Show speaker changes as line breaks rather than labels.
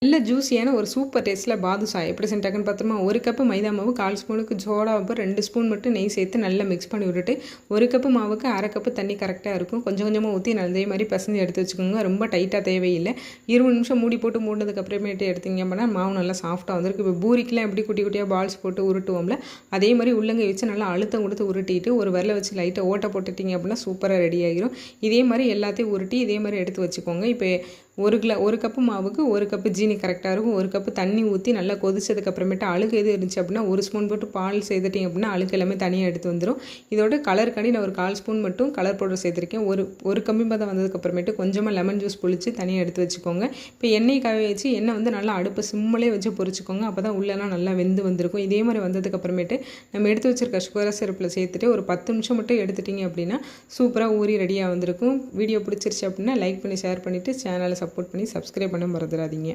நல்ல ஜூஸியான ஒரு சூப்பர் டேஸ்ட்டில் பாதுஷா எப்படி செஞ்சாங்கன்னு பார்த்தோமா, 1 கப்பு மைதா மாவு, 1/4 ஸ்பூனுக்கு சோடா உப்பு, 2 ஸ்பூன் மட்டும் நெய் சேர்த்து நல்லா மிக்ஸ் பண்ணி விட்டுட்டு, 1 கப்பு மாவுக்கு 1/2 கப்பு தண்ணி கரெக்டாக இருக்கும். கொஞ்சம் கொஞ்சமாக ஊற்றி அதே மாதிரி பசஞ்சு எடுத்து வச்சுக்கோங்க. ரொம்ப டைட்டாக தேவையில்லை. 20 நிமிஷம் மூடி போட்டு மூடினதுக்கு அப்புறமேட்டு எடுத்தீங்க அப்படின்னா மாவு நல்லா சாஃப்ட்டாக வந்திருக்கு. இப்போ பூரிக்கெலாம் எப்படி குட்டி குட்டியாக பால்ஸ் போட்டு உருட்டுவோம்ல, அதே மாதிரி உள்ளங்கை வச்சு நல்லா அழுத்தம் கொடுத்து உருட்டிட்டு ஒரு விரலை வச்சு லைட்டாக ஓட்டை போட்டுட்டிங்க அப்படின்னா சூப்பராக ரெடி ஆகிரும். இதே மாதிரி எல்லாத்தையும் உருட்டி இதே மாதிரி எடுத்து வச்சுக்கோங்க. இப்போ 1 கப்பு மாவுக்கு 1 கப்பு ஜீனி கரெக்டாக இருக்கும். 1 கப்பு தண்ணி ஊற்றி நல்லா கொதிச்சதுக்கு அப்புறமேட்டு அழுக்கு எது இருந்துச்சு அப்படின்னா 1 ஸ்பூன் போட்டு பால் சேர்த்துட்டிங்க அப்படின்னா அழுக்கு எல்லாமே தனியாக எடுத்து வந்துடும். இதோட கலருக்காண்டி நான் ஒரு 1/4 ஸ்பூன் மட்டும் கலர் பவுடர் சேர்த்துருக்கேன். ஒரு கம்மி பதம் வந்ததுக்கு அப்புறமேட்டு கொஞ்சமாக லெமன் ஜூஸ் புளிச்சு தனியாக எடுத்து வச்சுக்கோங்க. இப்போ எண்ணெய் காய வச்சு எண்ணெய் வந்து நல்லா அடுப்பு சிம்மிலே வச்சு பொரிச்சுக்கோங்க. அப்போ தான் உள்ளெல்லாம் நல்லா வெந்து வந்திருக்கும். இதே மாதிரி வந்ததுக்கு அப்புறமேட்டு நம்ம எடுத்து வச்சிருக்க சுகர் சிரப்பில் சேர்த்துட்டு ஒரு 10 நிமிஷம் மட்டும் எடுத்துட்டிங்க அப்படின்னா சூப்பராக ஊறி ரெடியாக வந்திருக்கும். வீடியோ பிடிச்சிருச்சு அப்படின்னா லைக் பண்ணி ஷேர் பண்ணிவிட்டு சேனலை சப்போர்ட் பண்ணி சப்ஸ்கிரைப் பண்ண மறந்துடாதீங்க.